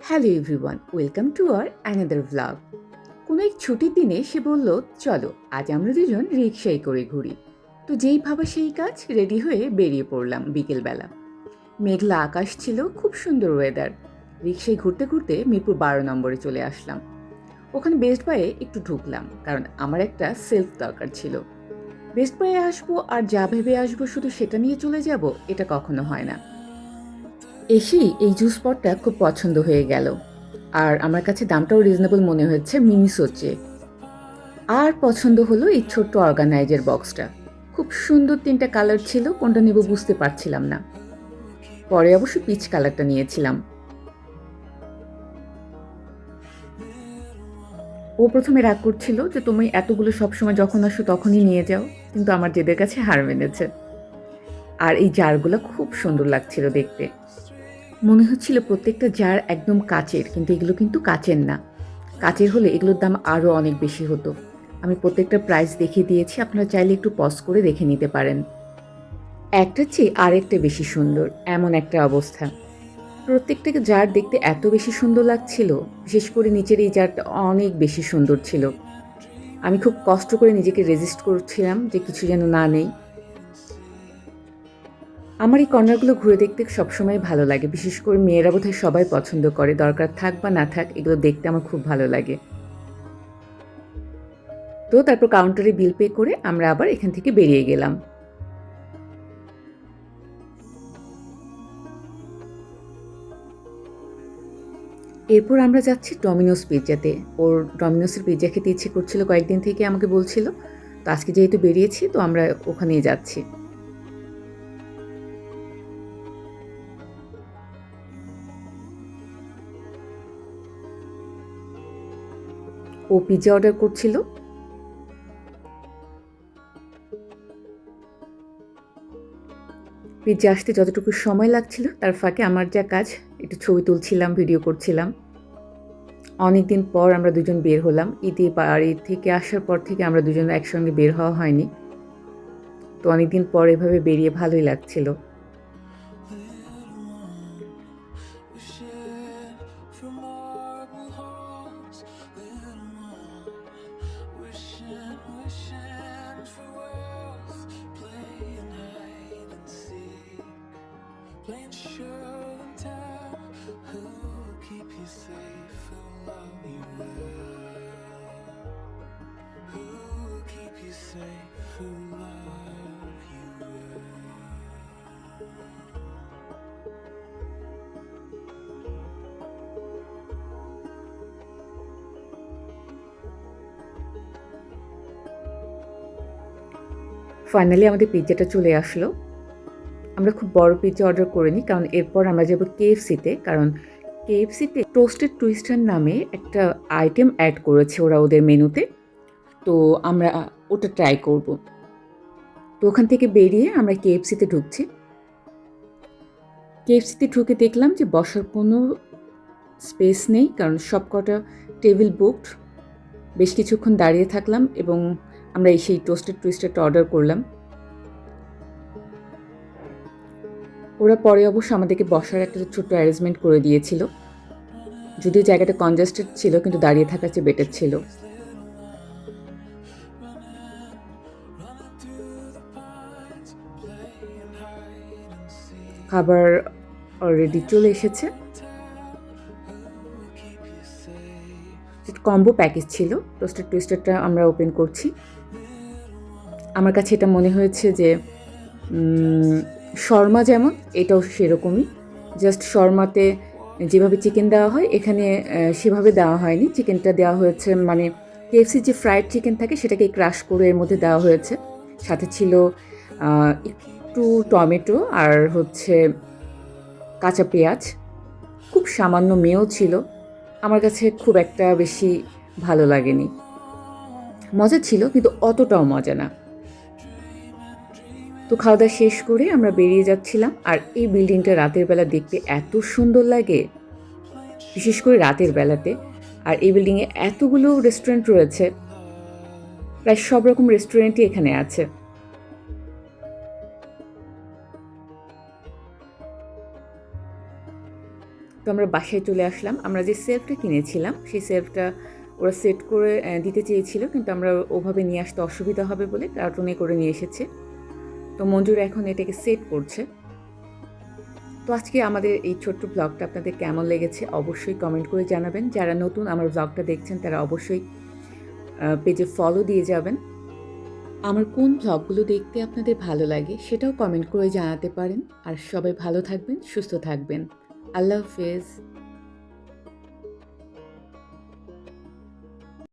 Hello everyone, welcome to our another vlog. কোনো এক ছুটির দিনে সে বলল, চলো আজ আমরা দুজন রিক্সায় করে ঘুরি। তো যেই ভাবা সেই কাজ, রেডি হয়ে বেরিয়ে পড়লাম বিকেলবেলা। মেঘলা আকাশ ছিল, খুব সুন্দর ওয়েদার। রিক্সায় ঘুরতে ঘুরতে মিরপুর 12 নম্বরে চলে আসলাম। ওখানে বেস্ট বাইয়ে একটু ঢুকলাম, কারণ আমার একটা সেলফ দরকার ছিল। বেস্ট বাইয়ে আসবো আর যা ভেবে আসবো শুধু সেটা নিয়ে চলে যাব, এটা কখনো হয় না। এসেই এই জুস পটটা খুব পছন্দ হয়ে গেল, আর আমার কাছে দামটাও রিজনেবল মনে হয়েছে মিনিসোচে। আর পছন্দ হলো এই ছোট্ট অর্গানাইজার বক্সটা। খুব সুন্দর 3টা কালার ছিল, কোনটা নেব বুঝতে পারছিলাম না। পরে অবশ্য পিচ কালারটা নিয়েছিলাম। ও প্রথমে রাগ করছিল যে তুমি এতগুলো সবসময় যখন আসো তখনই নিয়ে যাও, কিন্তু আমার জেদের কাছে হার মেনেছে। আর এই জারগুলো খুব সুন্দর লাগছিল দেখতে। মনে হচ্ছিল প্রত্যেকটা জার একদম কাচের, কিন্তু এগুলো কিন্তু কাচের না। কাচের হলে এগুলোর দাম আরও অনেক বেশি হতো। আমি প্রত্যেকটা প্রাইস দেখিয়ে দিয়েছি, আপনারা চাইলে একটু পজ করে দেখে নিতে পারেন। একটার চেয়ে আরেকটা বেশি সুন্দর, এমন একটা অবস্থা। প্রত্যেকটাকে জার দেখতে এত বেশি সুন্দর লাগছিল, বিশেষ করে নিচের এই জারটা অনেক বেশি সুন্দর ছিল। আমি খুব কষ্ট করে নিজেকে রেজিস্ট করছিলাম যে কিছু যেন না নেই। আমার এই কর্নারগুলো ঘুরে দেখতে সবসময় ভালো লাগে, বিশেষ করে মেয়েরা বোধহয় সবাই পছন্দ করে, দরকার থাক বা না থাক এগুলো দেখতে আমার খুব ভালো লাগে। তো তারপর কাউন্টারে বিল পে করে আমরা আবার এখান থেকে বেরিয়ে গেলাম। এরপর আমরা যাচ্ছি ডমিনোস পিৎজাতে। ওর ডমিনোসের পিৎজা খেতে ইচ্ছে করছিল কয়েকদিন থেকে, আমাকে বলছিল। তো আজকে যেহেতু বেরিয়েছি তো আমরা ওখানেই যাচ্ছি। ও পিৎজা অর্ডার করছিল। পিৎজা আসতে যতটুকু সময় লাগছিল তার ফাঁকে আমার যা কাজ, একটু ছবি তুলছিলাম, ভিডিও করছিলাম। অনেকদিন পর আমরা দুজন বের হলাম। ঈদে বাড়ি থেকে আসার পর থেকে আমরা দুজন একসঙ্গে বের হওয়া হয়নি। তো অনেকদিন পর এভাবে বেরিয়ে ভালোই লাগছিল। Playing show and tell, who'll keep you safe, who'll love you well, who'll keep you safe, who'll love you well. Finally আমাদের পিৎজাটা চলে আসলো। আমরা খুব বড় পিৎজা অর্ডার করিনি, কারণ এরপর আমরা যাব কেএফসিতে, কারণ কেএফসিতে টোস্টেড টুইস্টার নামে একটা আইটেম অ্যাড করেছে ওরা ওদের মেনুতে। তো আমরা ওটা ট্রাই করব। তো ওখান থেকে বেরিয়ে আমরা কেএফসিতে ঢুকছি। কেএফসিতে ঢুকে দেখলাম যে বসার কোনো স্পেস নেই, কারণ সব কটা টেবিল বুকড। বেশ কিছুক্ষণ দাঁড়িয়ে থাকলাম এবং আমরা সেই টোস্টেড টুইস্টারটা অর্ডার করলাম। ওরা পরে অবশ্য আমাদেরকে বসার একটা ছোট্ট অ্যারেঞ্জমেন্ট করে দিয়েছিল, যদিও জায়গাটা কনজেস্টেড ছিল, কিন্তু দাঁড়িয়ে থাকার চেয়ে বেটার ছিল। খাবার অলরেডি চলে এসেছে। কম্বো প্যাকেজ ছিল। টোস্টেড টুইস্টারটা আমরা ওপেন করছি। আমার কাছে এটা মনে হয়েছে যে শর্মা যেমন, এটাও সেরকমই। জাস্ট শর্মাতে যেভাবে চিকেন দেওয়া হয় এখানে সেভাবে দেওয়া হয়নি। চিকেনটা দেওয়া হয়েছে মানে কেএফসির যে ফ্রাইড চিকেন থাকে সেটাকে ক্রাশ করে এর মধ্যে দেওয়া হয়েছে। সাথে ছিল একটু টমেটো আর হচ্ছে কাঁচা পেঁয়াজ, খুব সামান্য মেয়েও ছিল। আমার কাছে খুব একটা বেশি ভালো লাগেনি। মজা ছিল কিন্তু অতটাও মজা না। তো খাওয়া দাওয়া শেষ করে আমরা বেরিয়ে যাচ্ছিলাম। আর এই বিল্ডিংটা রাতের বেলা দেখতে এত সুন্দর লাগে, বিশেষ করে রাতের বেলাতে। আর এই বিল্ডিংয়ে এতগুলো রেস্টুরেন্ট রয়েছে, প্রায় সব রকম রেস্টুরেন্টই এখানে আছে। তো আমরা বাসায় চলে আসলাম। আমরা যে সেলফটা কিনেছিলাম সেই সেলফটা ওরা সেট করে দিতে চেয়েছিল, কিন্তু আমরা ওভাবে নিয়ে আসতে অসুবিধা হবে বলে কার্টুনে করে নিয়ে এসেছে। তো মঞ্জুর এখন এটাকে সেট করছে। তো আজকে আমাদের এই ছোট্ট ব্লগটা আপনাদের কেমন লেগেছে অবশ্যই কমেন্ট করে জানাবেন। যারা নতুন আমার ব্লগটা দেখছেন তারা অবশ্যই পেজে ফলো দিয়ে যাবেন। আমার কোন ব্লগগুলো দেখতে আপনাদের ভালো লাগে সেটাও কমেন্ট করে জানাতে পারেন। আর সবাই ভালো থাকবেন, সুস্থ থাকবেন। আল্লাহ হাফেজ।